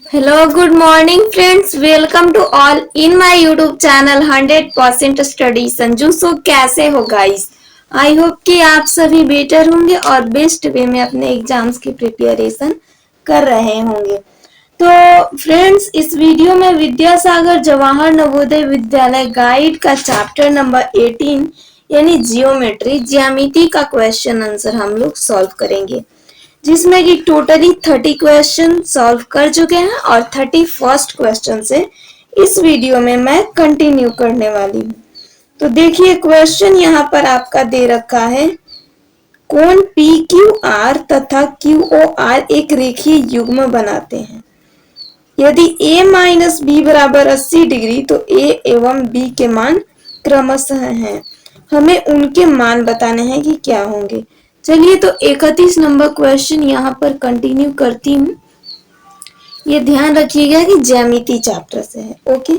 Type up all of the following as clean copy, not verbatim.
Hello, good morning friends. Welcome to all in my YouTube channel 100% study Sanju. So कैसे हो guys? I hope कि आप सभी better होंगे और बेस्ट वे में अपने एग्जाम्स की प्रिपरेशन कर रहे होंगे। तो फ्रेंड्स, इस वीडियो में विद्यासागर जवाहर नवोदय विद्यालय गाइड का चैप्टर नंबर 18 यानी जियोमेट्री ज्यामिति का क्वेश्चन आंसर हम लोग सॉल्व करेंगे, जिसमें कि टोटली 30 क्वेश्चन सॉल्व कर चुके हैं और 31st क्वेश्चन से इस वीडियो में मैं कंटिन्यू करने वाली हूँ। तो देखिए, क्वेश्चन यहाँ पर आपका दे रखा है, कोण पी क्यू आर तथा क्यू ओ आर एक रेखीय युग्म बनाते हैं। यदि a माइनस बी बराबर 80 डिग्री तो a एवं b के मान क्रमशः हैं। हमें उनके मान बताने हैं कि क्या होंगे। चलिए, तो 31 नंबर क्वेश्चन यहाँ पर कंटिन्यू करती हूँ। ये ध्यान रखिएगा कि ज्यामिति चैप्टर से है। ओके,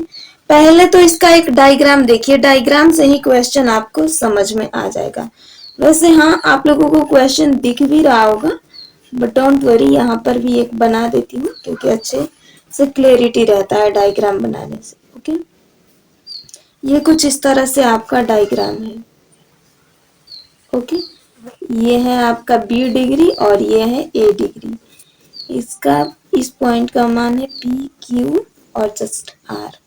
पहले तो इसका एक डायग्राम देखिए, डायग्राम से ही क्वेश्चन आपको समझ में आ जाएगा। वैसे हाँ, आप लोगों को क्वेश्चन दिख भी रहा होगा, बट डोंट वरी, यहाँ पर भी एक बना देती हूँ क्योंकि अच्छे से क्लियरिटी रहता है डायग्राम बनाने से। ओके, ये कुछ इस तरह से आपका डायग्राम है। ओके, ये है आपका बी डिग्री और ये है ए डिग्री। इसका इस पॉइंट का मान है पी क्यू और जस्ट आर।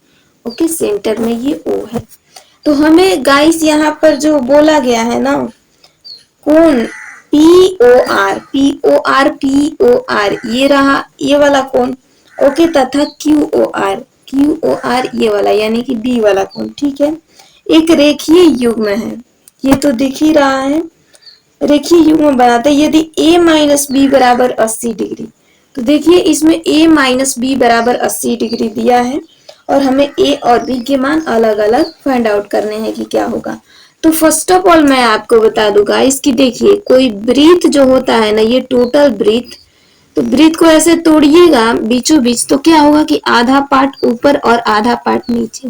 ओके, सेंटर में ये ओ है। तो हमें गाइस यहाँ पर जो बोला गया है ना, कोण P O R, P O R, P O R, ये रहा ये वाला कोण। ओके, तथा Q O R, Q O R ये वाला यानी कि बी वाला कोण। ठीक है, एक रेखीय युग्म है, ये तो दिख ही रहा है। रेखीय युग्म बनाते यदि a माइनस बी बराबर 80 डिग्री, तो देखिए इसमें a माइनस बी बराबर 80 डिग्री दिया है और हमें a और b के मान अलग अलग फाइंड आउट करने हैं कि क्या होगा। तो फर्स्ट ऑफ ऑल मैं आपको बता दूंगा इसकी, देखिए कोई वृत्त जो होता है ना, ये टोटल वृत्त, तो वृत्त को ऐसे तोड़िएगा बीचों बीच, तो क्या होगा कि आधा पार्ट ऊपर और आधा पार्ट नीचे।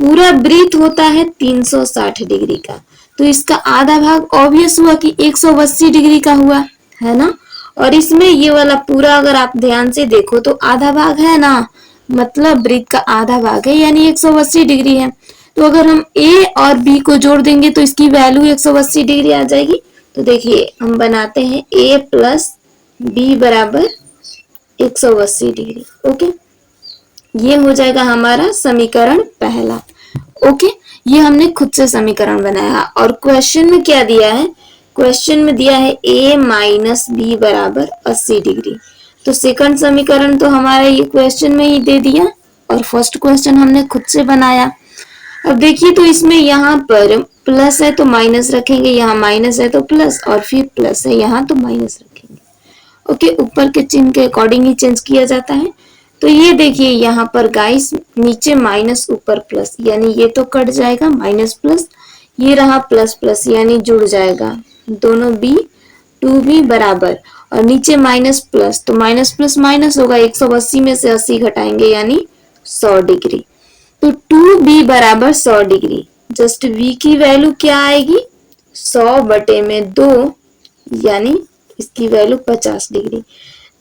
पूरा वृत्त होता है 360 डिग्री का, तो इसका आधा भाग ऑब्वियस हुआ कि 180 डिग्री का हुआ है ना। और इसमें ये वाला पूरा अगर आप ध्यान से देखो तो आधा भाग है ना, मतलब वृत्त का आधा भाग है यानी 180 डिग्री है। तो अगर हम a और b को जोड़ देंगे तो इसकी वैल्यू 180 डिग्री आ जाएगी। तो देखिए हम बनाते हैं a प्लस बी बराबर 180 डिग्री। ओके, ये हो जाएगा हमारा समीकरण पहला। ओके, ये हमने खुद से समीकरण बनाया। और क्वेश्चन में क्या दिया है, क्वेश्चन में दिया है a माइनस बी बराबर 80 डिग्री। तो सेकंड समीकरण तो हमारा ये क्वेश्चन में ही दे दिया और फर्स्ट क्वेश्चन हमने खुद से बनाया। अब देखिए, तो इसमें यहाँ पर प्लस है तो माइनस रखेंगे, यहाँ माइनस है तो प्लस, और फिर प्लस है यहाँ तो माइनस रखेंगे। ओके, ऊपर के चिन्ह के अकॉर्डिंग ही चेंज किया जाता है। तो ये देखिए यहाँ पर गाइस, नीचे माइनस ऊपर प्लस, यानी ये तो कट जाएगा माइनस प्लस, ये रहा प्लस प्लस यानी जुड़ जाएगा दोनों b, 2b बराबर, और नीचे माइनस प्लस, तो माइनस प्लस माइनस होगा, 180 में से 80 घटाएंगे यानी 100 डिग्री। तो 2b बराबर 100 डिग्री, जस्ट v की वैल्यू क्या आएगी 100 बटे में 2 यानी इसकी वैल्यू 50 डिग्री।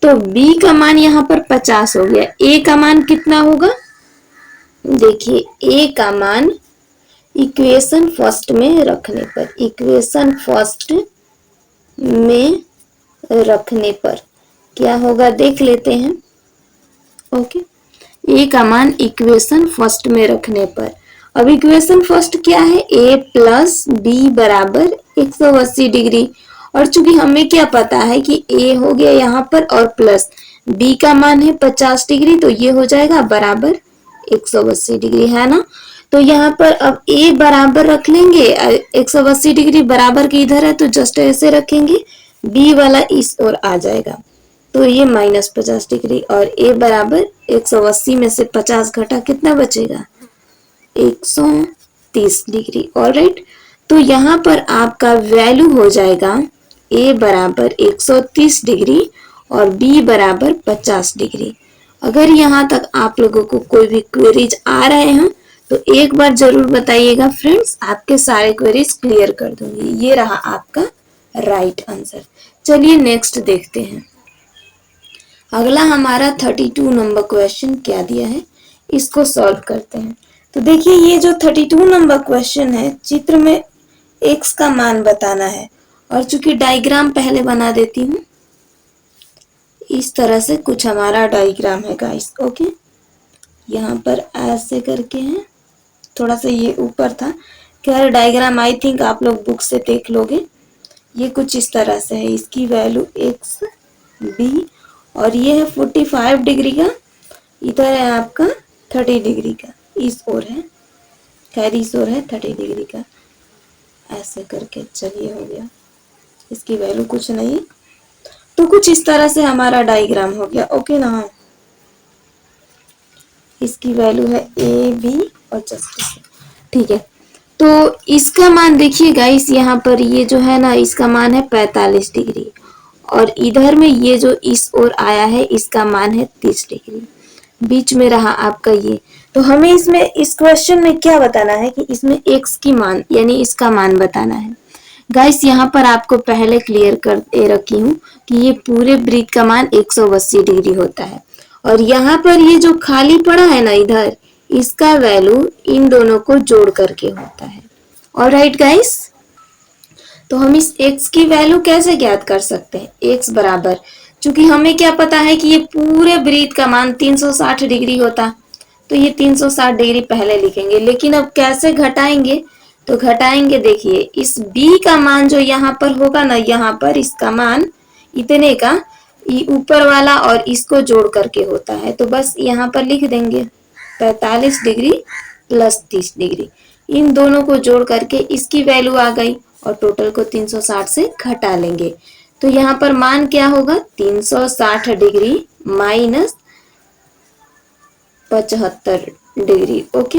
तो b का मान यहाँ पर 50 हो गया। a का मान कितना होगा, देखिए a का मान इक्वेशन फर्स्ट में रखने पर, इक्वेशन फर्स्ट में रखने पर क्या होगा देख लेते हैं। ओके, a का मान इक्वेशन फर्स्ट में रखने पर, अब इक्वेशन फर्स्ट क्या है, a प्लस बी बराबर 180 डिग्री। और चूंकि हमें क्या पता है कि a हो गया यहाँ पर और प्लस b का मान है 50 डिग्री, तो ये हो जाएगा बराबर 180 डिग्री, है ना। तो यहाँ पर अब a बराबर रख लेंगे, 180 डिग्री बराबर के इधर है तो जस्ट ऐसे रखेंगे, b वाला इस ओर आ जाएगा, तो ये माइनस 50 डिग्री, और a बराबर 180 में से 50 घटा कितना बचेगा 130 डिग्री। ऑलराइट, तो यहाँ पर आपका वैल्यू हो जाएगा a बराबर 130 डिग्री और b बराबर 50 डिग्री। अगर यहाँ तक आप लोगों को कोई भी क्वेरीज आ रहे हैं तो एक बार जरूर बताइएगा फ्रेंड्स, आपके सारे क्वेरीज क्लियर कर दूंगी। ये रहा आपका राइट आंसर। चलिए नेक्स्ट देखते हैं। अगला हमारा 32 नंबर क्वेश्चन क्या दिया है, इसको सॉल्व करते हैं। तो देखिए ये जो 32 नंबर क्वेश्चन है, चित्र में x का मान बताना है और चूंकि डायग्राम पहले बना देती हूँ, इस तरह से कुछ हमारा डायग्राम है गाइस। ओके, यहाँ पर ऐसे करके है, थोड़ा सा ये ऊपर था, खैर डायग्राम आई थिंक आप लोग बुक से देख लोगे। ये कुछ इस तरह से है, इसकी वैल्यू x b और ये है 45 डिग्री का, इधर है आपका 30 डिग्री का, इस ओर है, खैर इस ओर है 30 डिग्री का, ऐसे करके चलिए हो गया। इसकी वैल्यू कुछ नहीं, तो कुछ इस तरह से हमारा डायग्राम हो गया। ओके ना, इसकी वैल्यू है ए बी और जस्ट, ठीक है। तो इसका मान देखिए गाइस, यहाँ पर ये जो है ना, इसका मान है 45 डिग्री और इधर में ये जो इस ओर आया है, इसका मान है 30 डिग्री, बीच में रहा आपका ये। तो हमें इसमें इस क्वेश्चन में क्या बताना है कि इसमें x की मान यानी इसका मान बताना है। गाइस यहाँ पर आपको पहले क्लियर कर दे रखी हूँ कि ये पूरे वृत्त का मान 180 डिग्री होता है और यहाँ पर ये जो खाली पड़ा है ना इधर, इसका वैल्यू इन दोनों को जोड़ करके होता है। ऑलराइट गाइस, तो हम इस x की वैल्यू कैसे ज्ञात कर सकते हैं, x बराबर, चूंकि हमें क्या पता है कि ये पूरे वृत्त का मान 360 डिग्री होता, तो ये 360 डिग्री पहले लिखेंगे। लेकिन अब कैसे घटाएंगे, तो घटाएंगे, देखिए इस b का मान जो यहाँ पर होगा ना, यहाँ पर इसका मान इतने का, ये ऊपर वाला और इसको जोड़ करके होता है, तो बस यहाँ पर लिख देंगे 45 डिग्री प्लस 30 डिग्री, इन दोनों को जोड़ करके इसकी वैल्यू आ गई और टोटल को 360 से घटा लेंगे। तो यहाँ पर मान क्या होगा, 360 डिग्री माइनस 75 डिग्री। ओके,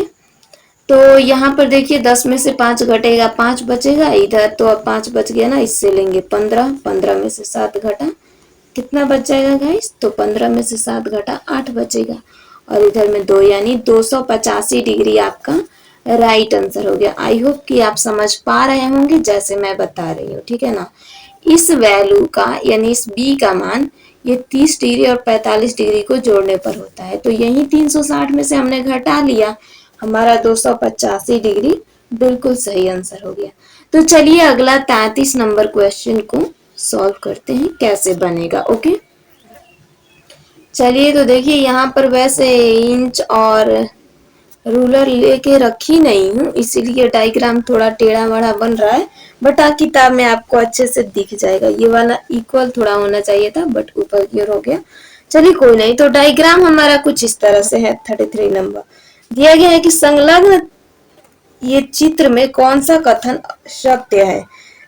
तो यहाँ पर देखिए 10 में से 5 घटेगा, 5 बचेगा इधर, तो अब 5 बच गया ना, इससे लेंगे 15, 15 में से 7 घटा, कितना बच जाएगा गाइस, तो 15 में से 7 घटा 8 बचेगा और इधर में 2 यानी 285 डिग्री आपका राइट आंसर हो गया। आई होप कि आप समझ पा रहे होंगे जैसे मैं बता रही हूँ, ठीक है ना। इस वैल्यू का यानी इस b का मान ये 30 डिग्री और 45 डिग्री को जोड़ने पर होता है, तो यही 360 में से हमने घटा लिया, हमारा 285 डिग्री बिल्कुल सही आंसर हो गया। तो चलिए अगला 33 नंबर क्वेश्चन को सॉल्व करते हैं, कैसे बनेगा। ओके, चलिए, तो देखिए यहाँ पर वैसे इंच और रूलर लेके रखी नहीं हूँ, इसीलिए डायग्राम थोड़ा टेढ़ा मेढ़ा बन रहा है, बट किताब में आपको अच्छे से दिख जाएगा। ये वाला इक्वल थोड़ा होना चाहिए था, बट ऊपर की ओर हो गया, चलिए कोई नहीं। तो डायग्राम हमारा कुछ इस तरह से है। 33 नंबर दिया गया है कि संलग्न ये चित्र में कौन सा कथन सत्य है।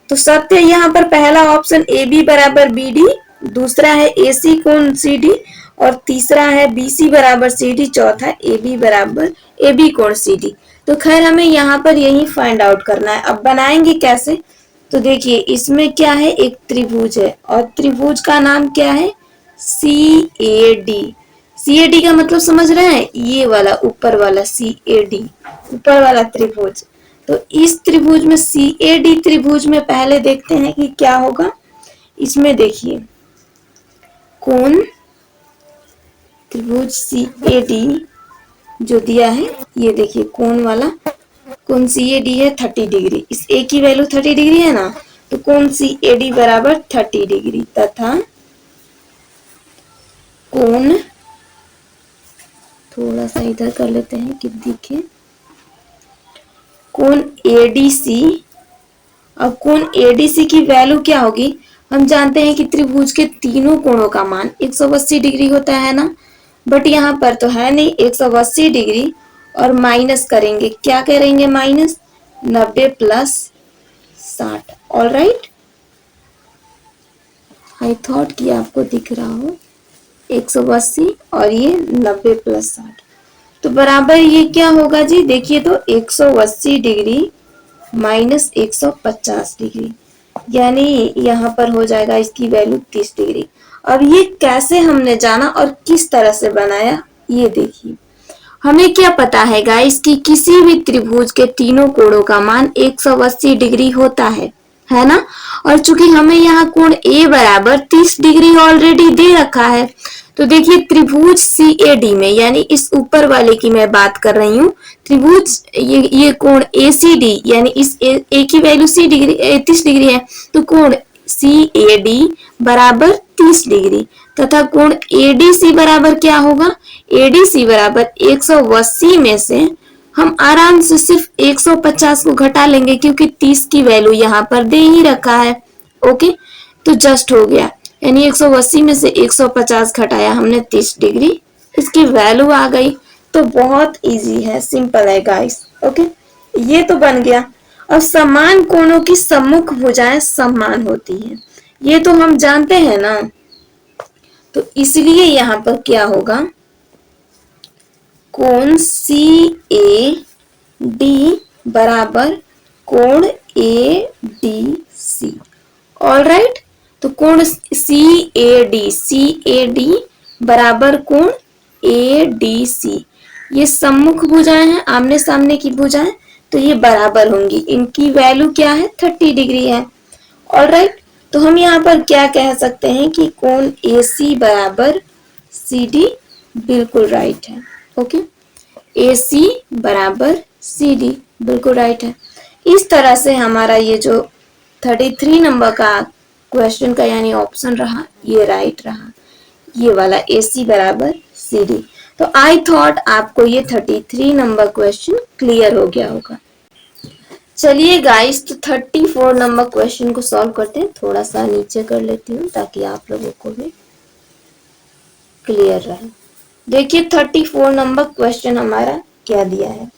तो सत्य यहाँ पर पहला ऑप्शन ए बी बराबर बी डी, दूसरा है ए सी कोण सी डी और तीसरा है बी सी बराबर सी डी, चौथा ए बी बराबर ए बी कोण सी डी। तो खैर हमें यहाँ पर यही फाइंड आउट करना है। अब बनाएंगे कैसे, तो देखिए इसमें क्या है, एक त्रिभुज है और त्रिभुज का नाम क्या है, सी A D. C A D का मतलब समझ रहे हैं, ये वाला ऊपर वाला सी ए डी, ऊपर वाला त्रिभुज। तो इस त्रिभुज में सी ए डी त्रिभुज में पहले देखते हैं कि क्या होगा। इसमें देखिए कोण त्रिभुज सी ए डी जो दिया है, ये देखिए कोण वाला, कोण सी ए डी है 30 डिग्री, इस ए की वैल्यू 30 डिग्री है ना, तो कोण सी ए डी बराबर 30 डिग्री तथा कोण, थोड़ा सा इधर कर लेते हैं कि दिखे, कोण एडीसी। अब कोण एडीसी की वैल्यू क्या होगी, हम जानते हैं कि त्रिभुज के तीनों कोणों का मान 180 डिग्री होता है ना, बट यहाँ पर तो है नहीं 180 डिग्री और माइनस करेंगे, क्या करेंगे minus, 90 plus 60। All right, I thought कि आपको दिख रहा हो, 180 और ये 90 प्लस 60, तो बराबर ये क्या होगा जी, देखिए तो 180 डिग्री माइनस 150 डिग्री, यानी यहाँ पर हो जाएगा इसकी वैल्यू 30 डिग्री। अब ये कैसे हमने जाना और किस तरह से बनाया, ये देखिए। हमें क्या पता है गाइस कि किसी भी त्रिभुज के तीनों कोणों का मान 180 डिग्री होता है ना। और चूंकि हमें यहाँ कोण ए बराबर 30 डिग्री ऑलरेडी दे रखा है, तो देखिए त्रिभुज CAD में, यानी इस ऊपर वाले की मैं बात कर रही हूँ, त्रिभुज ये कोण ACD, यानी इस ए की वैल्यू 30 डिग्री है, तो कोण CAD बराबर 30 डिग्री तथा कोण ADC बराबर क्या होगा, ADC बराबर 180 में से हम आराम से सिर्फ 150 को घटा लेंगे, क्योंकि 30 की वैल्यू यहाँ पर दे ही रखा है। ओके, तो जस्ट हो गया, यानी 180 में से 150 घटाया हमने 30 डिग्री, इसकी वैल्यू आ गई। तो बहुत इजी है, सिंपल है गाइस। ओके, ये तो बन गया। अब समान कोणों की सम्मुख भुजाएं समान होती हैं, ये तो हम जानते हैं ना, तो इसलिए यहाँ पर क्या होगा, कोण CAD बराबर कोण ADC। ऑलराइट, तो कोण CAD बराबर कोण ADC, ये सम्मुख भुजाएं हैं, आमने सामने की भुजाएं, तो ये बराबर होंगी। इनकी वैल्यू क्या है, 30 डिग्री है। ऑलराइट, तो हम यहाँ पर क्या कह सकते हैं कि कोण AC बराबर CD, बिल्कुल राइट है। ओके, AC बराबर CD, बिल्कुल राइट है। इस तरह से हमारा ये जो 33 नंबर का क्वेश्चन का यानी ऑप्शन रहा, ये राइट रहा, ये वाला AC बराबर CD। तो आई थॉट आपको ये 33 नंबर क्वेश्चन क्लियर हो गया होगा। चलिए गाइस, तो 34 नंबर क्वेश्चन को सॉल्व करते हैं। थोड़ा सा नीचे कर लेती हूँ ताकि आप लोगों को भी क्लियर रहे। देखिए 34 नंबर क्वेश्चन हमारा क्या दिया है।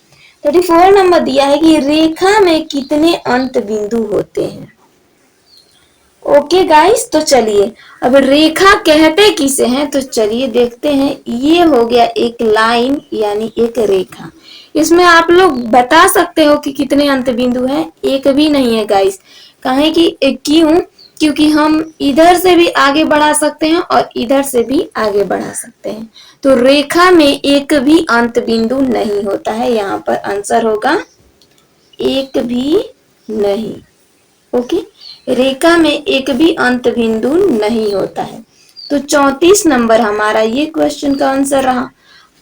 34 नंबर दिया है कि रेखा में कितने अंत बिंदु होते हैं। ओके गाइस, तो चलिए अब रेखा कहते किसे हैं, तो चलिए देखते हैं। ये हो गया एक लाइन यानी एक रेखा, इसमें आप लोग बता सकते हो कि कितने अंत बिंदु हैं, एक भी नहीं है गाइस। कहें कि क्यों, क्योंकि हम इधर से भी आगे बढ़ा सकते हैं और इधर से भी आगे बढ़ा सकते हैं। तो रेखा में एक भी अंत बिंदु नहीं होता है, यहाँ पर आंसर होगा एक भी नहीं। ओके, रेखा में एक भी अंत बिंदु नहीं होता है। तो 34 नंबर हमारा ये क्वेश्चन का आंसर रहा।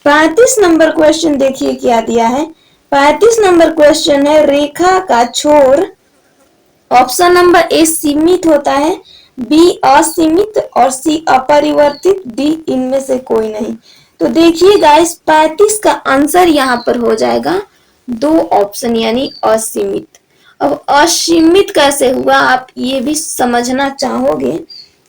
35 नंबर क्वेश्चन देखिए क्या दिया है। 35 नंबर क्वेश्चन है रेखा का छोर, ऑप्शन नंबर ए सीमित होता है, बी असीमित और सी अपरिवर्तित, डी इनमें से कोई नहीं। तो देखिए गाइस 35 का आंसर यहाँ पर हो जाएगा दो ऑप्शन यानी असीमित। अब असीमित कैसे हुआ, आप ये भी समझना चाहोगे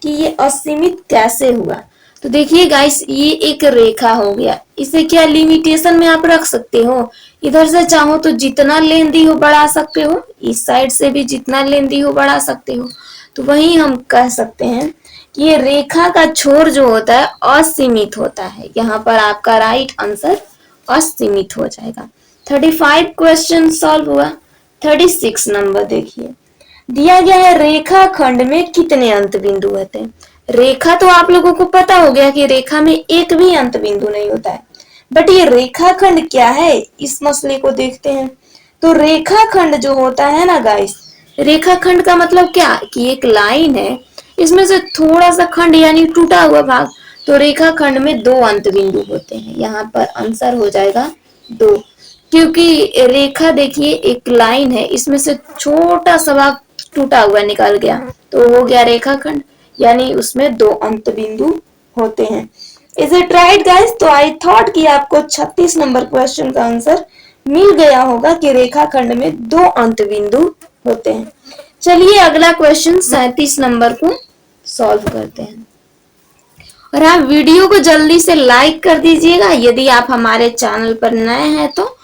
कि ये असीमित कैसे हुआ। तो देखिए गाइस, ये एक रेखा हो गया, इसे क्या लिमिटेशन में आप रख सकते हो, इधर से चाहो तो जितना लेंदी हो बढ़ा सकते हो, इस साइड से भी जितना लेंदी हो बढ़ा सकते हो। तो वही हम कह सकते हैं कि ये रेखा का छोर जो होता है असीमित होता है। यहाँ पर आपका राइट आंसर असीमित हो जाएगा। 35 क्वेश्चन सॉल्व हुआ। 36 नंबर देखिए, दिया गया है रेखा खंड में कितने अंत बिंदु होते हैं। रेखा तो आप लोगों को पता हो गया कि रेखा में एक भी अंत बिंदु नहीं होता है, बट ये रेखा खंड क्या है, इस मसले को देखते हैं। तो रेखा खंड जो होता है ना गाइस, रेखा खंड का मतलब क्या कि एक लाइन है, इसमें से थोड़ा सा खंड यानी टूटा हुआ भाग, तो रेखा खंड में दो अंत बिंदु होते हैं। यहाँ पर आंसर हो जाएगा 2, क्योंकि रेखा देखिए एक लाइन है, इसमें से छोटा सा भाग टूटा हुआ निकल गया, तो हो गया रेखा खंड, यानी उसमें दो अंत बिंदु होते हैं। Is it right guys? तो आई थॉट कि आपको 36 नंबर क्वेश्चन का आंसर मिल गया होगा कि रेखा खंड में दो अंत बिंदु होते हैं। चलिए अगला क्वेश्चन 37 नंबर को सॉल्व करते हैं। और आप वीडियो को जल्दी से लाइक कर दीजिएगा यदि आप हमारे चैनल पर नए हैं तो,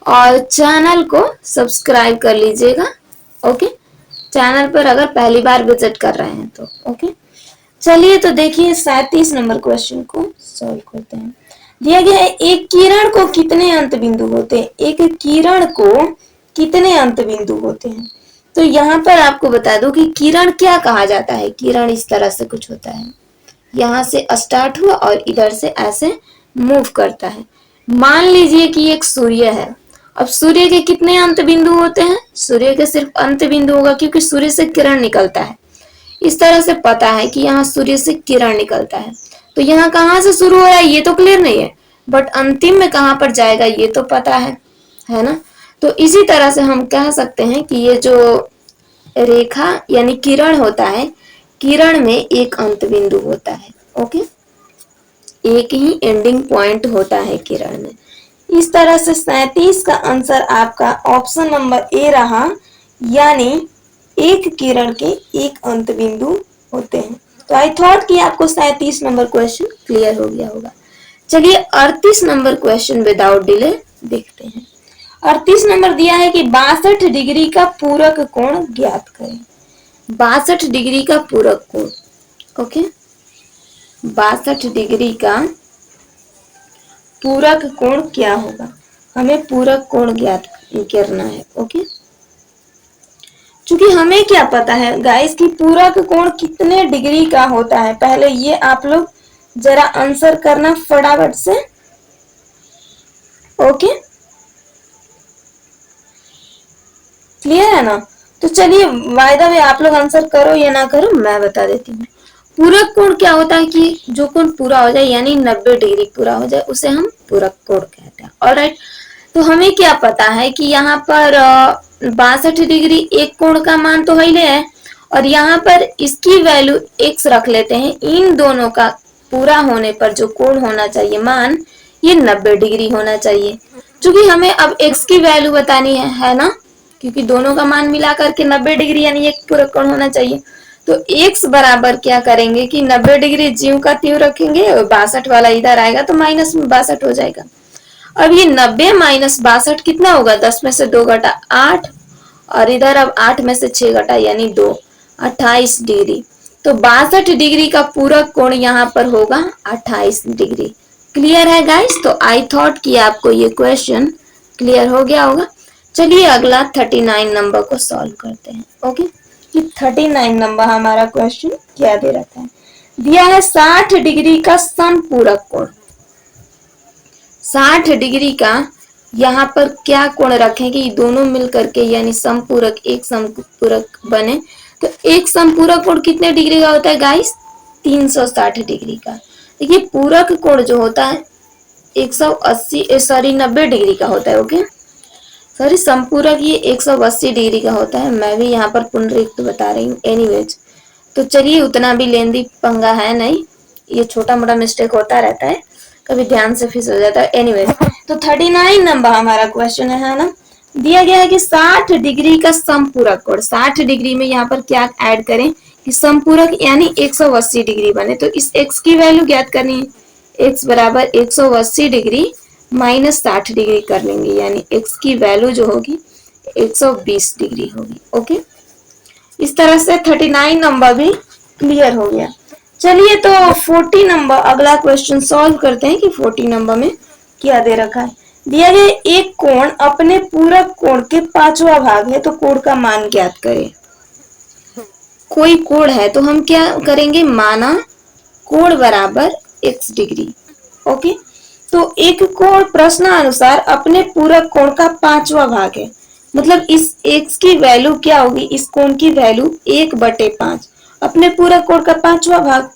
और चैनल को सब्सक्राइब कर लीजिएगा। ओके, चैनल पर अगर पहली बार विजिट कर रहे हैं तो। ओके, चलिए तो देखिए 37 नंबर क्वेश्चन को सॉल्व करते हैं। दिया गया है एक किरण को कितने अंत बिंदु होते हैं। एक किरण को कितने अंत बिंदु होते हैं, तो यहाँ पर आपको बता दूं कि किरण क्या कहा जाता है। किरण इस तरह से कुछ होता है, यहाँ से स्टार्ट हुआ और इधर से ऐसे मूव करता है। मान लीजिए कि एक सूर्य है। अब सूर्य के कितने अंत बिंदु होते हैं, सूर्य के सिर्फ अंत बिंदु होगा क्योंकि सूर्य से किरण निकलता है। इस तरह से पता है कि यहाँ सूर्य से किरण निकलता है, तो तो यहाँ कहाँ से शुरू हो रहा है ये तो क्लियर नहीं है, बट अंतिम में कहाँ पर जाएगा ये तो पता है ना। तो इसी तरह से हम कह सकते हैं कि ये जो रेखा यानी किरण होता है, किरण में एक अंत बिंदु होता है। ओके, एक ही एंडिंग पॉइंट होता है किरण में। इस तरह से 37 का आंसर आपका ऑप्शन नंबर ए रहा, यानी एक किरण के एक अंत बिंदु होते हैं। तो आई थॉट कि आपको 37 नंबर क्वेश्चन क्लियर हो गया होगा। चलिए 38 नंबर क्वेश्चन विदाउट डिले देखते हैं। 38 नंबर दिया है कि 62 डिग्री का पूरक कोण ज्ञात करें। 62 डिग्री का पूरक कोण, ओके, 62 डिग्री का पूरक कोण क्या होगा, हमें पूरक कोण ज्ञात करना है। ओके, क्योंकि हमें क्या पता है गाइस कि पूरक कोण कितने डिग्री का होता है, पहले ये आप लोग जरा आंसर करना फटाफट से। ओके, क्लियर है ना। तो चलिए बाय द वे आप लोग आंसर करो या ना करो मैं बता देती हूँ। पूरक कोण क्या होता है कि जो कोण पूरा हो जाए यानी 90 डिग्री पूरा हो जाए उसे हम पूरक कोण कहते हैं। ऑलराइट, तो हमें क्या पता है कि यहाँ पर 62 डिग्री एक कोण का मान तो ही है, और यहाँ पर इसकी वैल्यू x रख लेते हैं। इन दोनों का पूरा होने पर जो कोण होना चाहिए मान, ये 90 डिग्री होना चाहिए। क्योंकि हमें अब x की वैल्यू बतानी है ना, क्योंकि दोनों का मान मिला करके 90 डिग्री यानी एक पूरक कोण होना चाहिए। तो x बराबर क्या करेंगे कि 90 डिग्री ज्यों का त्यों रखेंगे, और 62 वाला इधर आएगा तो माइनस में 62 हो जाएगा। अब ये 90 माइनस 62 कितना होगा, 10 में से 2 घटा 8, और इधर अब 8 में से 6 घटा यानी 2, 28 डिग्री। तो 62 डिग्री का पूरक कोण यहाँ पर होगा 28 डिग्री। क्लियर है गाइस। तो आई थॉट कि आपको ये क्वेश्चन क्लियर हो गया होगा। चलिए अगला 39 नंबर को सॉल्व करते हैं। ओके, कि 39 नंबर हमारा क्वेश्चन क्या दे रखा है, दिया है 60 डिग्री का समपूरक कोण। 60 डिग्री का यहाँ पर क्या कोण रखें कि दोनों मिलकर के यानी समपूरक एक समपूरक बने। तो एक समपूरक कोण कितने डिग्री का होता है गाइस, 360 डिग्री का। देखिए पूरक कोण जो होता है 90 डिग्री का होता है। ओके, सॉरी संपूरक ये 180 डिग्री का होता है। मैं भी यहाँ पर पुनरुक्त बता रही हूँ। एनीवेज, तो चलिए उतना भी लेंदी पंगा है नहीं, ये छोटा मोटा मिस्टेक होता रहता है, कभी ध्यान से फिस हो जाता है। एनीवेज, तो 39 नंबर हमारा क्वेश्चन है ना, दिया गया है कि 60 डिग्री का समपूरक कोण। 60 डिग्री में यहाँ पर क्या ऐड करें कि समपूरक यानी 180 डिग्री बने। तो इस x की वैल्यू ज्ञात करनी है। x बराबर 180 डिग्री माइनस 60 डिग्री कर लेंगे, यानी x की वैल्यू जो होगी 120 डिग्री होगी। ओके, इस तरह से 39 नंबर भी क्लियर हो गया। चलिए तो 40 नंबर अगला क्वेश्चन सॉल्व करते हैं कि 40 नंबर में क्या दे रखा है। दिया गया एक कोण अपने पूरक कोण के पांचवा भाग है, तो कोण का मान ज्ञात करें। कोई कोण है तो हम क्या करेंगे, माना कोण बराबर x डिग्री। ओके, तो एक कोण प्रश्नानुसार अपने पूरक कोण का पांचवा भाग है, मतलब इस x की वैल्यू क्या होगी, इस कोण की वैल्यू 1/5, अपने पूरक कोण का पांचवा भाग,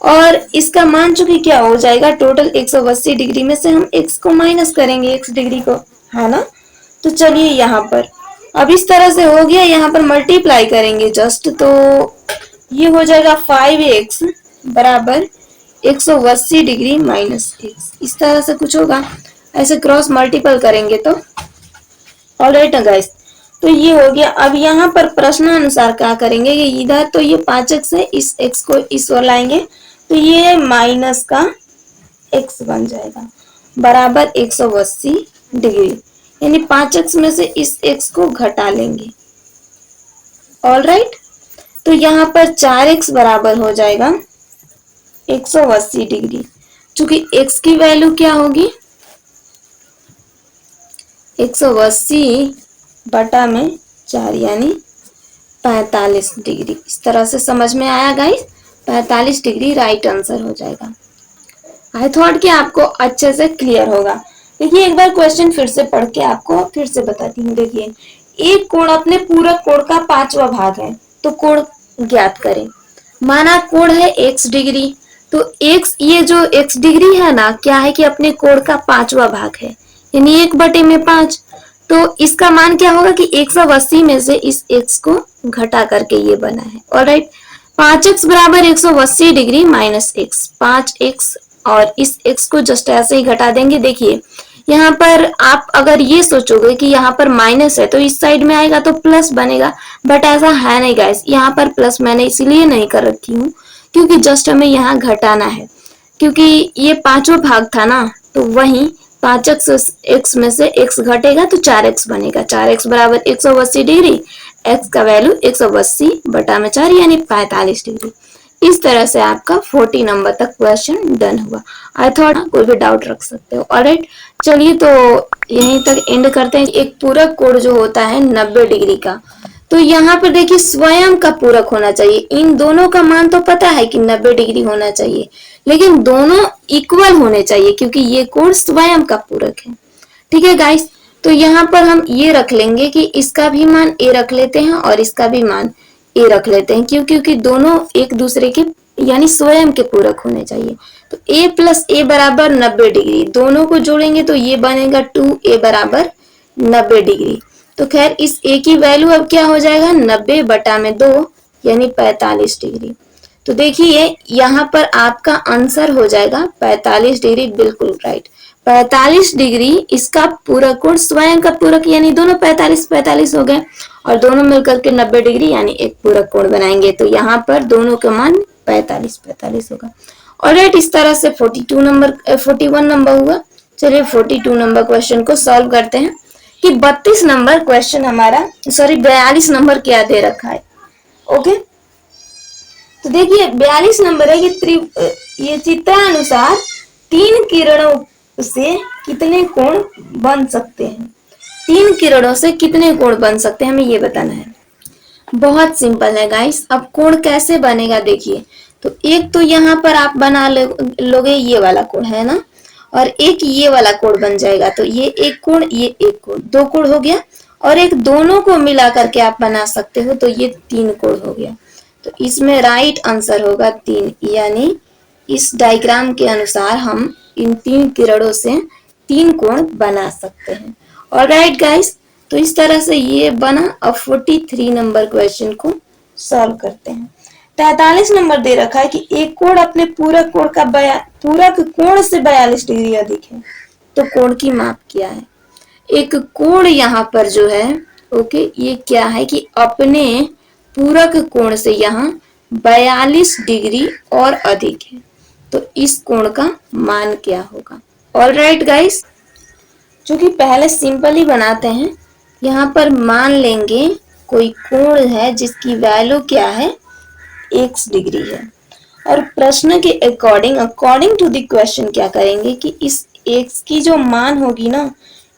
और इसका मान चुकी क्या हो जाएगा, टोटल 180 डिग्री में से हम x को माइनस करेंगे, x डिग्री को, है ना। तो चलिए यहाँ पर अब इस तरह से हो गया, यहाँ पर मल्टीप्लाई करेंगे जस्ट, तो ये हो जाएगा 5x बराबर 180 डिग्री माइनस x, इस तरह से कुछ होगा। ऐसे क्रॉस मल्टीपल करेंगे तो ऑलराइट गाइस, तो ये हो गया। अब यहाँ पर प्रश्न अनुसार क्या करेंगे कि इधर तो ये 5x है, इस x को इस ओर लाएंगे तो ये माइनस का x बन जाएगा बराबर 180 डिग्री, यानी 5x में से इस x को घटा लेंगे। ऑलराइट, तो यहाँ पर 4x बराबर हो जाएगा 180 डिग्री, चूंकि x की वैल्यू क्या होगी 180 बटा में 4 यानी 45 डिग्री। इस तरह से समझ में आया गाइस, 45 डिग्री राइट आंसर हो जाएगा। आई थॉट कि आपको अच्छे से क्लियर होगा। देखिए एक बार क्वेश्चन फिर से पढ़ के आपको फिर से बताती हूँ। देखिए एक कोण अपने पूरक कोण का पांचवा भाग है, तो कोण ज्ञात करें। माना कोण है x डिग्री, तो x, ये जो x डिग्री है ना, क्या है कि अपने कोण का 5वां भाग है, यानी 1/5। तो इसका मान क्या होगा कि 180 में से इस x को घटा करके ये बना है। ऑलराइट, 5x बराबर 180 डिग्री माइनस x, 5x और इस x को जस्ट ऐसे ही घटा देंगे। देखिए यहाँ पर आप अगर ये सोचोगे कि यहाँ पर माइनस है तो इस साइड में आएगा तो प्लस बनेगा, बट ऐसा है नहीं गाइस। यहाँ पर प्लस मैंने इसलिए नहीं कर रखी हूँ क्योंकि जस्ट हमें यहाँ घटाना है, क्योंकि ये 5वां भाग था ना, तो वहीं 5x में से x घटेगा तो 4x बनेगा। 4x बराबर 180 डिग्री, x का वैल्यू 180/4 यानी 45 डिग्री। इस तरह से आपका 40 नंबर तक क्वेश्चन डन हुआ। आई थॉट कोई भी डाउट रख सकते हो। ऑलराइट, चलिए तो यहीं तक एंड करते हैं। एक पूरक कोण जो होता है 90 डिग्री का, तो यहाँ पर देखिए स्वयं का पूरक होना चाहिए। इन दोनों का मान तो पता है कि 90 डिग्री होना चाहिए, लेकिन दोनों इक्वल होने चाहिए क्योंकि ये कोण स्वयं का पूरक है। ठीक है गाइस, तो यहाँ पर हम ये रख लेंगे कि इसका भी मान a रख लेते हैं और इसका भी मान a रख लेते हैं, क्योंकि दोनों एक दूसरे के यानी स्वयं के पूरक होने चाहिए। तो a प्लस a बराबर 90 डिग्री, दोनों को जोड़ेंगे तो ये बनेगा 2a बराबर 90 डिग्री। तो खैर इस a की वैल्यू अब क्या हो जाएगा, 90/2 यानी 45 डिग्री। तो देखिए यहाँ पर आपका आंसर हो जाएगा 45 डिग्री, बिल्कुल राइट। 45 डिग्री इसका पूरक कोण स्वयं का पूरक, यानी दोनों 45-45 हो गए और दोनों मिलकर के 90 डिग्री यानी एक पूरक कोण बनाएंगे। तो यहाँ पर दोनों का मान 45-45 होगा। ऑलराइट, इस तरह से 41 नंबर हुआ। चलिए 42 नंबर क्वेश्चन को सॉल्व करते हैं कि 32 नंबर क्वेश्चन हमारा, सॉरी 42 नंबर क्या दे रखा है। ओके, तो देखिए 42 नंबर है ये चित्रानुसार 3 किरणों से कितने कोण बन सकते हैं। 3 किरणों से कितने कोण बन सकते हैं हमें ये बताना है। बहुत सिंपल है गाइस। अब कोण कैसे बनेगा देखिए, तो एक तो यहाँ पर आप बना लोगे ये वाला कोण है ना, और एक ये वाला कोण बन जाएगा। तो ये एक कोण, ये एक कोण, 2 कोण हो गया, और एक दोनों को मिला करके आप बना सकते हो तो ये 3 कोण हो गया। तो इसमें राइट आंसर होगा 3, यानी इस डायग्राम के अनुसार हम इन 3 किरणों से 3 कोण बना सकते हैं। ऑलराइट गाइस, तो इस तरह से ये बना। अब 43 नंबर क्वेश्चन को सॉल्व करते हैं। 43 नंबर दे रखा है कि एक कोण अपने पूरक कोण का पूरक कोण से 42 डिग्री अधिक है, तो कोण की माप क्या है। एक कोण यहाँ पर जो है, ओके, ये क्या है कि अपने पूरक कोण से यहाँ 42 डिग्री और अधिक है, तो इस कोण का मान क्या होगा। ऑलराइट गाइस, चूंकि पहले सिंपल ही बनाते हैं, यहाँ पर मान लेंगे कोई कोण है जिसकी वैल्यू क्या है, x डिग्री है, और प्रश्न के अकॉर्डिंग टू द क्वेश्चन क्या करेंगे कि इस x की जो मान होगी ना,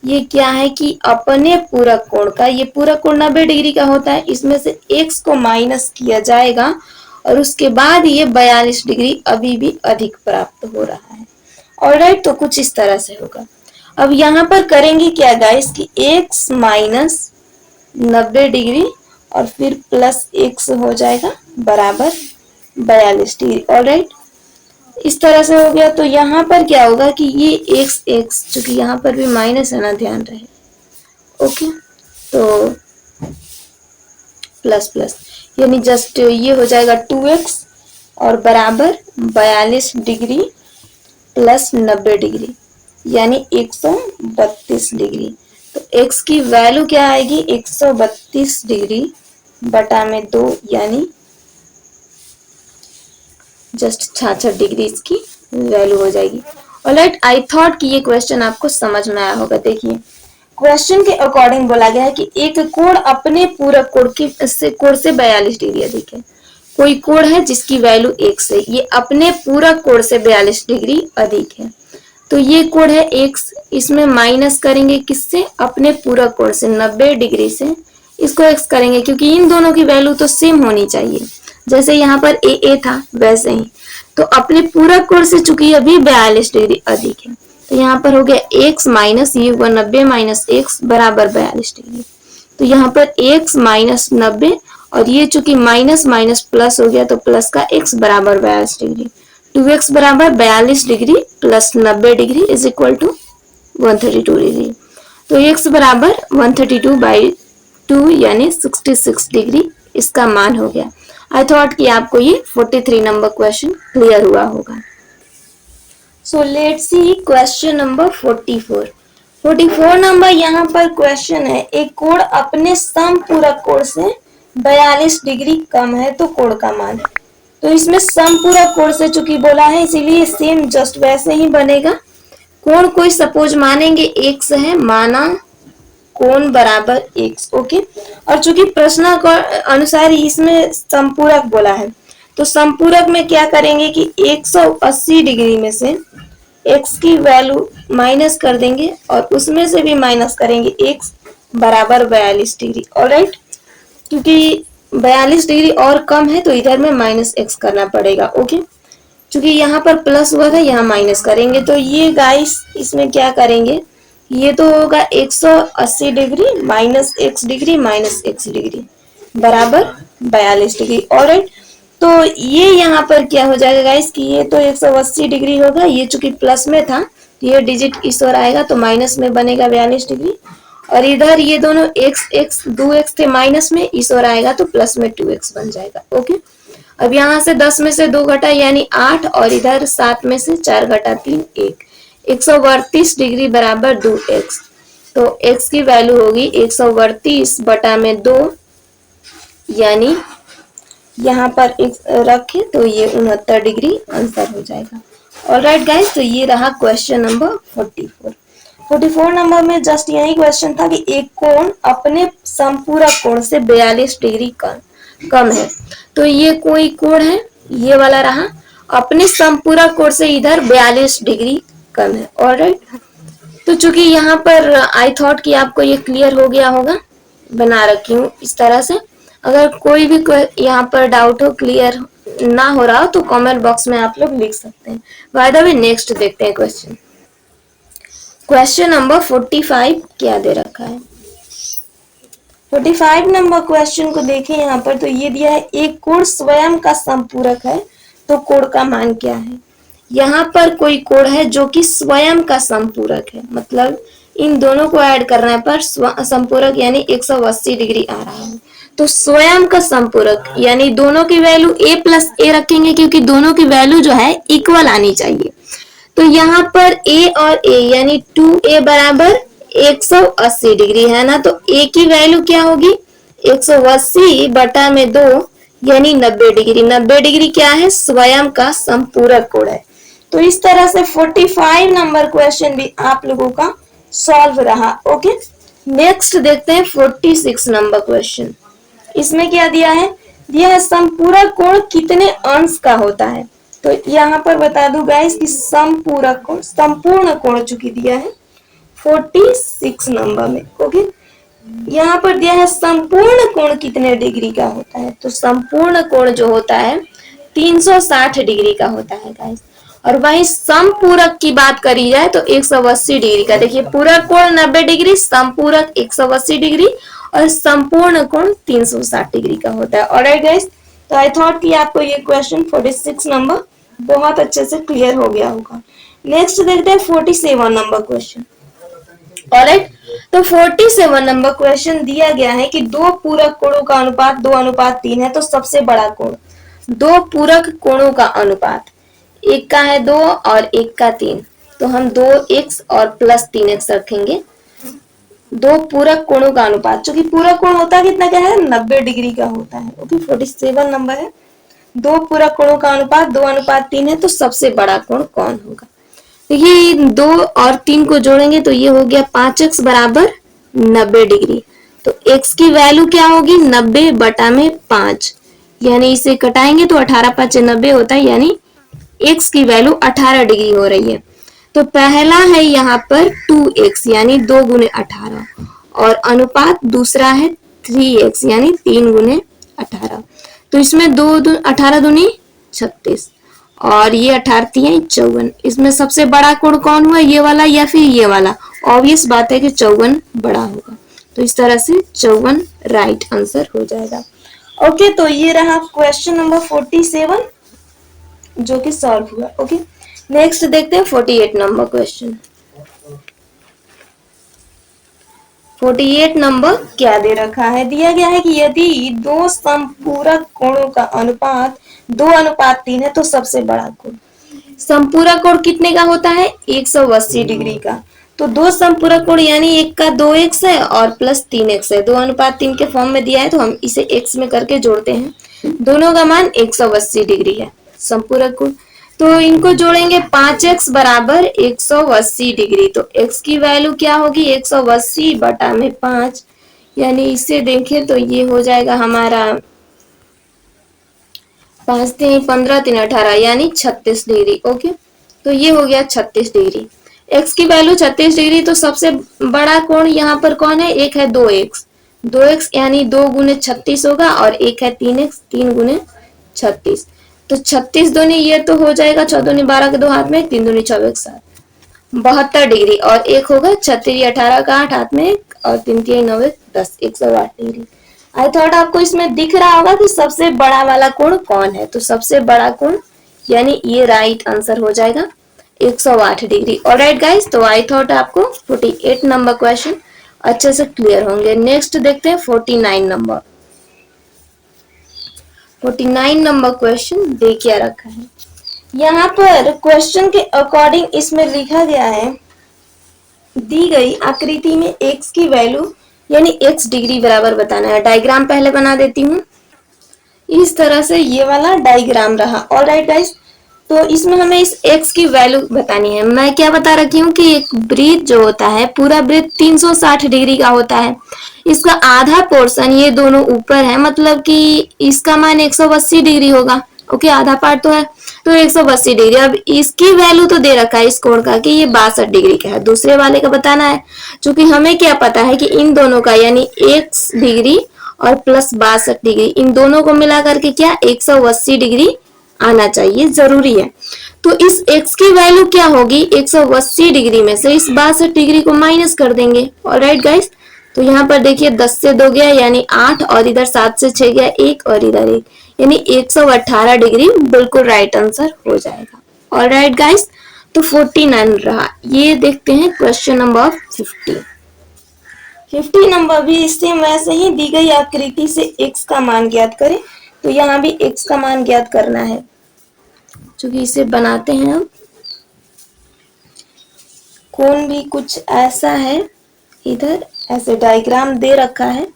ये क्या है कि अपने पूरक कोण का, ये पूरक कोण 90 डिग्री का होता है, इसमें से x को माइनस किया जाएगा और उसके बाद ये 42 डिग्री अभी भी अधिक प्राप्त हो रहा है। ऑलराइट, तो कुछ इस तरह से होगा। अब यहाँ पर करेंगे क्या गाइस कि x माइनस 90 डिग्री और फिर प्लस x हो जाएगा बराबर 42 डिग्री। ऑलराइट, इस तरह से हो गया। तो यहाँ पर क्या होगा कि ये x चूंकि यहाँ पर भी माइनस है ना, ध्यान रहे। ओके, तो प्लस प्लस यानी जस्ट ये हो जाएगा 2x और बराबर 42 डिग्री प्लस 90 डिग्री यानी 132 डिग्री। तो x की वैल्यू क्या आएगी, 132 डिग्री बटा में 2 यानी जस्ट 66 डिग्री इसकी वैल्यू हो जाएगी। ऑलराइट, आई थॉट कि ये क्वेश्चन आपको समझ में आया होगा। देखिए क्वेश्चन के अकॉर्डिंग बोला गया है कि एक कोण अपने पूरक कोण से 42 डिग्री अधिक है। कोई कोण है जिसकी वैल्यू x है, ये अपने पूरक कोण से 42 डिग्री अधिक है। तो ये कोण है x, इसमें माइनस करेंगे किससे, अपने पूरक कोण से 90 डिग्री से इसको x करेंगे, क्योंकि इन दोनों की वैल्यू तो सेम होनी चाहिए। जैसे यहाँ पर a था वैसे ही, तो अपने पूरक कोण से चूंकि अभी 42 डिग्री अधिक है, तो यहाँ पर हो गया x माइनस ये हुआ 90 माइनस x बराबर 42 डिग्री। तो यहाँ पर x माइनस 90 और ये चूंकि माइनस माइनस प्लस हो गया, तो प्लस का x बराबर 42 डिग्री। 2x बराबर 42 degree plus 90 degree is equal to 132 degree. तो x बराबर 132/2 यानी 66 डिग्री इसका मान हो गया। आई थॉट कि आपको ये 43 नंबर क्वेश्चन क्लियर हुआ होगा। So let's see question number 44। 44 number यहाँ पर क्वेश्चन है, एक कोण अपने समपूरक कोण से 42 डिग्री कम है तो कोण का मान। तो इसमें समपूरक कोण से चूंकि बोला है इसीलिए सेम जस्ट वैसे ही बनेगा। कोण कोई सपोज मानेंगे x है, माना कोण बराबर x, ओके। और चूंकि प्रश्न के अनुसार इसमें समपूरक बोला है तो समपूरक में क्या करेंगे कि 180 डिग्री में से x की वैल्यू माइनस कर देंगे और उसमें से भी माइनस करेंगे x बराबर 42 डिग्री। ऑलराइट, क्योंकि 42 डिग्री और कम है तो इधर में माइनस x करना पड़ेगा, ओके। क्योंकि यहाँ पर प्लस हुआ था यहाँ माइनस करेंगे तो ये गाइस इसमें क्या करेंगे, ये तो होगा 180 degree minus x degree minus x degree बराबर 42 डिग्री। ऑलराइट, तो ये यहाँ पर क्या हो जाएगा गाइस कि ये तो 180 डिग्री होगा, ये चूंकि प्लस में था तो ये डिजिट इस ओर आएगा तो माइनस में बनेगा 42 डिग्री। और इधर ये दोनों x 2x थे माइनस में, इस ओर आएगा तो प्लस में 2x बन जाएगा, ओके। अब यहाँ से 10 में से 2 घटा यानी 8 और इधर 7 में से 4 घटा 3 1, 132 डिग्री बराबर 2x। तो x की वैल्यू होगी 132 बटा में 2 यानी यहाँ पर x रखे तो ये 69 डिग्री आंसर हो जाएगा। ऑलराइट गाइस, तो ये रहा क्वेश्चन नंबर 44। 44 नंबर में जस्ट यही क्वेश्चन था कि एक कोण अपने समपूरक कोण से 42 डिग्री कम है। तो ये कोई कोण है, ये वाला रहा, अपने समपूरक कोण से इधर 42 डिग्री कम है। ऑलराइट, तो चूंकि यहाँ पर आई थॉट कि आपको ये क्लियर हो गया होगा, बना रखी हूँ इस तरह से। अगर कोई भी यहाँ पर डाउट हो, क्लियर ना हो रहा हो तो कमेंट बॉक्स में आप लोग लिख सकते हैं। बाय द वे नेक्स्ट देखते हैं क्वेश्चन। क्वेश्चन नंबर 45 क्या दे रखा है। 45 नंबर क्वेश्चन को देखें यहाँ पर तो ये दिया है, एक कोण स्वयं का समपूरक है तो कोण का मान क्या है। यहाँ पर कोई कोण है जो कि स्वयं का समपूरक है, मतलब इन दोनों को ऐड करने पर समपूरक यानी 180 डिग्री आ रहा है। तो स्वयं का समपूरक यानी दोनों की वैल्यू a प्लस ए रखेंगे क्योंकि दोनों की वैल्यू जो है इक्वल आनी चाहिए। तो यहाँ पर a और a यानी 2a बराबर 180 डिग्री है ना, तो a की वैल्यू क्या होगी 180 बटा में 2 यानी 90 डिग्री। 90 डिग्री क्या है, स्वयं का समपूरक कोण है। तो इस तरह से 45 नंबर क्वेश्चन भी आप लोगों का सॉल्व रहा, ओके। नेक्स्ट देखते हैं 46 नंबर क्वेश्चन। इसमें क्या दिया है समपूरक कोण कितने अंश का होता है। तो यहाँ पर बता दूं गाइस कि समपूरक कोण संपूर्ण कोण चूंकि दिया है 46 नंबर में, ओके। यहाँ पर दिया है संपूर्ण कोण कितने डिग्री का होता है। तो संपूर्ण कोण जो होता है 360 डिग्री का होता है गाइस। और वहीं समपूरक की बात करी जाए तो 180 डिग्री का। देखिए पूरक कोण 90 डिग्री, संपूरक 180 डिग्री और संपूर्ण कोण 360 डिग्री का होता है। ऑलराइट गाइस, तो आई थॉट कि आपको ये क्वेश्चन 46 नंबर बहुत अच्छे से क्लियर हो गया होगा। नेक्स्ट देखते हैं 47 नंबर क्वेश्चन। ऑलराइट, तो 47 नंबर क्वेश्चन दिया गया है कि दो पूरक कोणों का अनुपात 2:3 है तो सबसे बड़ा कोण। दो पूरक कोणों का अनुपात, एक का है 2 और एक का 3, तो हम 2x और प्लस 3x रखेंगे। दो पूरक कोणों का अनुपात, चूंकि पूरक कोण होता है कितना क्या है 90 डिग्री का होता है, ओके। 47 नंबर है, दो पूरक कोणों का अनुपात 2:3 है तो सबसे बड़ा कोण कौन होगा। देखिए 2 और 3 को जोड़ेंगे तो ये हो गया 5x बराबर 90 डिग्री। तो x की वैल्यू क्या होगी 90 बटा में 5, यानी इसे कटाएंगे तो 18 5 90 होता है, यानी x की वैल्यू 18 डिग्री हो रही है। तो पहला है यहाँ पर 2x यानी 2 गुने 18 और अनुपात दूसरा है 3x यानी 3 गुने 18। तो इसमें 18 दूनी 36 और ये 18 3 54। इसमें सबसे बड़ा कोण कौन हुआ, ये वाला या फिर ये वाला। ऑब्वियस बात है कि 54 बड़ा होगा, तो इस तरह से 54 राइट आंसर हो जाएगा, ओके। तो ये रहा क्वेश्चन नंबर 47। जो कि सॉल्व हुआ। ओके, नेक्स्ट देखते हैं 48 नंबर क्वेश्चन। 48 नंबर क्या दे रखा है? दिया गया है कि यदि दो समपूरक कोणों का अनुपात 2:3 है तो सबसे बड़ा कोण। समपूरक कोण कितने का होता है? 180 डिग्री का। तो दो समपूरक कोण यानी एक का 2x है और प्लस 3x है, 2:3 के फॉर्म में दिया है तो हम इसे x में करके जोड़ते हैं। दोनों का मान 180 डिग्री है समपूरक कोण। तो इनको जोड़ेंगे 5x बराबर 180 डिग्री। तो x की वैल्यू क्या होगी? 180 बटा में 5, यानी इसे देखें तो ये हो जाएगा हमारा 5 3 15 3 18 यानी 36 डिग्री। ओके, तो ये हो गया 36 डिग्री। x की वैल्यू 36 डिग्री, तो सबसे बड़ा कोण यहाँ पर कौन है? एक है 2x, 2x यानी 2 गुने 36 होगा और एक है 3x, 3 गुने 36। तो 36 दूनी ये तो हो जाएगा 14 दूनी 12 के 2 हाथ में, 3 दूनी 24 7, 72 डिग्री। और एक होगा 36 18 का 8 हाथ में और 3 3 9 10, 108 डिग्री। आई थॉट आपको इसमें दिख रहा होगा कि सबसे बड़ा वाला कोण कौन है। तो सबसे बड़ा कोण यानी ये राइट आंसर हो जाएगा 108 डिग्री। ऑलराइट गाइस, तो आई थॉट आपको 48 नंबर क्वेश्चन अच्छे से क्लियर होंगे। नेक्स्ट देखते हैं 49 नंबर। 49 नंबर क्वेश्चन दे क्या रखा है? यहाँ पर क्वेश्चन के अकॉर्डिंग इसमें लिखा गया है, दी गई आकृति में x की वैल्यू यानी x डिग्री बराबर बताना है। डायग्राम पहले बना देती हूँ। इस तरह से ये वाला डायग्राम रहा। ऑलराइट गाइस, तो इसमें हमें इस x की वैल्यू बतानी है। मैं क्या बता रखी हूँ कि एक वृत्त जो होता है, पूरा वृत्त 360 डिग्री का होता है। इसका आधा पोर्शन ये दोनों ऊपर है, मतलब कि इसका मान 180 डिग्री होगा। ओके, आधा पार्ट तो है तो 180 डिग्री। अब इसकी वैल्यू तो दे रखा है इस कोण का कि ये 62 डिग्री का है। दूसरे वाले का बताना है, क्योंकि हमें क्या पता है कि इन दोनों का यानी x डिग्री और प्लस 62 डिग्री, इन दोनों को मिला करके क्या 180 डिग्री आना चाहिए, जरूरी है। तो इस x की वैल्यू क्या होगी? 180 डिग्री में से इस 62 डिग्री को माइनस कर देंगे। ऑलराइट गाइस, तो यहाँ पर देखिए 10 से 2 गया यानी 8 और इधर 7 से 6 गया 1 और इधर 1 यानी 118 डिग्री बिल्कुल राइट आंसर हो जाएगा। ऑलराइट गाइस, तो 49 रहा। ये देखते हैं क्वेश्चन नंबर 50। 50 नंबर भी इससे वैसे ही दी गई आकृति से x का मान ज्ञात करें। तो यहाँ भी x का मान ज्ञात करना है, क्योंकि इसे बनाते हैं हम। कोण भी कुछ ऐसा है, इधर ऐसे डायग्राम दे रखा है।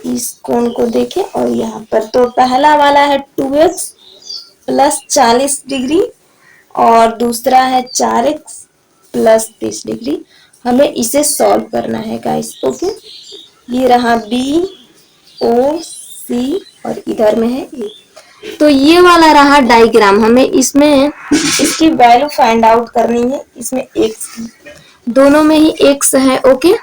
इस कोण को देखें और यहाँ पर तो पहला वाला है 2x प्लस 40 डिग्री और दूसरा है 4x प्लस 30 डिग्री। हमें इसे सॉल्व करना है गाइस। ओके, ये रहा B O C और इधर में है A। तो ये वाला रहा डायग्राम। हमें इसमें इसकी वैल्यू फाइंड आउट करनी है। इसमें x दोनों में ही x है। ओके,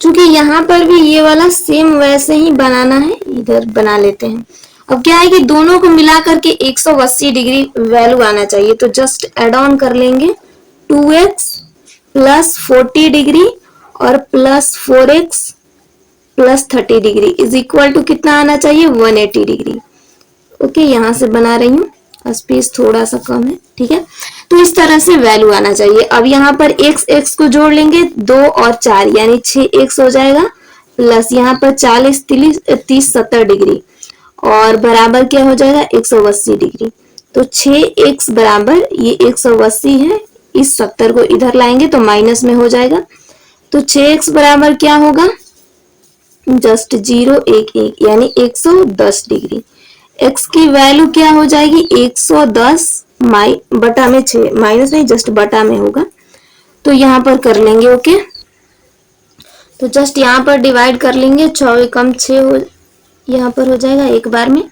चूंकि यहाँ पर भी ये वाला सेम वैसे ही बनाना है, इधर बना लेते हैं। अब क्या है कि दोनों को मिला करके 180 डिग्री वैल्यू आना चाहिए। तो जस्ट एड ऑन कर लेंगे 2x प्लस 40 डिग्री और plus 4x plus 30 degree is equal to कितना आना चाहिए? 180 डिग्री। ओके, यहाँ से बना रही हूँ, स्पेस थोड़ा सा कम है, ठीक है। तो इस तरह से वैल्यू आना चाहिए। अब यहाँ पर x को जोड़ लेंगे 2 और 4 यानी 6x हो जाएगा, प्लस यहाँ पर 40 30 70 डिग्री और बराबर क्या हो जाएगा? 180 डिग्री। तो 6x बराबर ये 180 है, इस 70 को इधर लाएंगे तो माइनस में हो जाएगा। तो 6x बराबर क्या होगा? जस्ट 0 1 1 यानी 110 डिग्री। x की वैल्यू क्या हो जाएगी? 110 बटा में 6, माइनस नहीं जस्ट बटा में होगा। तो यहाँ पर कर लेंगे। ओके, तो जस्ट यहाँ पर डिवाइड कर लेंगे, 6 कम 6 हो यहाँ पर हो जाएगा एक बार में,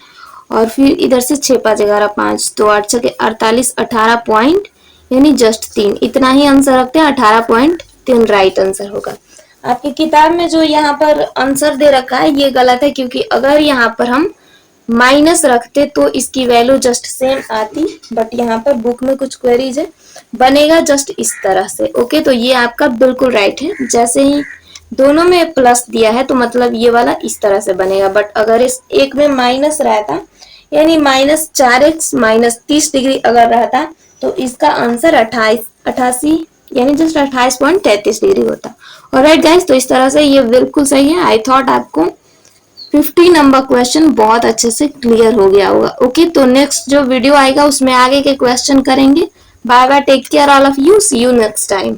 और फिर इधर से 6 5 11 5 तो 8 6 48 18 पॉइंट यानी जस्ट 3, इतना ही आंसर रखते हैं। 18.3 राइट आंसर होगा। आपकी किताब में जो यहाँ पर आंसर दे रखा है ये गलत है, क्योंकि अगर यहाँ पर हम माइनस रखते तो इसकी वैल्यू जस्ट सेम आती, बट यहाँ पर बुक में कुछ क्वेरीज है, बनेगा जस्ट इस तरह से। ओके, तो ये आपका बिल्कुल राइट है। जैसे ही दोनों में प्लस दिया है तो मतलब ये वाला इस तरह से बनेगा, बट अगर इस एक में माइनस रहता यानी -4x -30 डिग्री अगर रहता तो इसका आंसर 88 यानी जस्ट 28.33 डिग्री होता। ऑलराइट गाइस, तो इस तरह से ये बिल्कुल सही है। आई थॉट आपको 50 नंबर क्वेश्चन बहुत अच्छे से क्लियर हो गया होगा। ओके, तो नेक्स्ट जो वीडियो आएगा उसमें आगे के क्वेश्चन करेंगे। Bye bye, take care all of you, see you next time.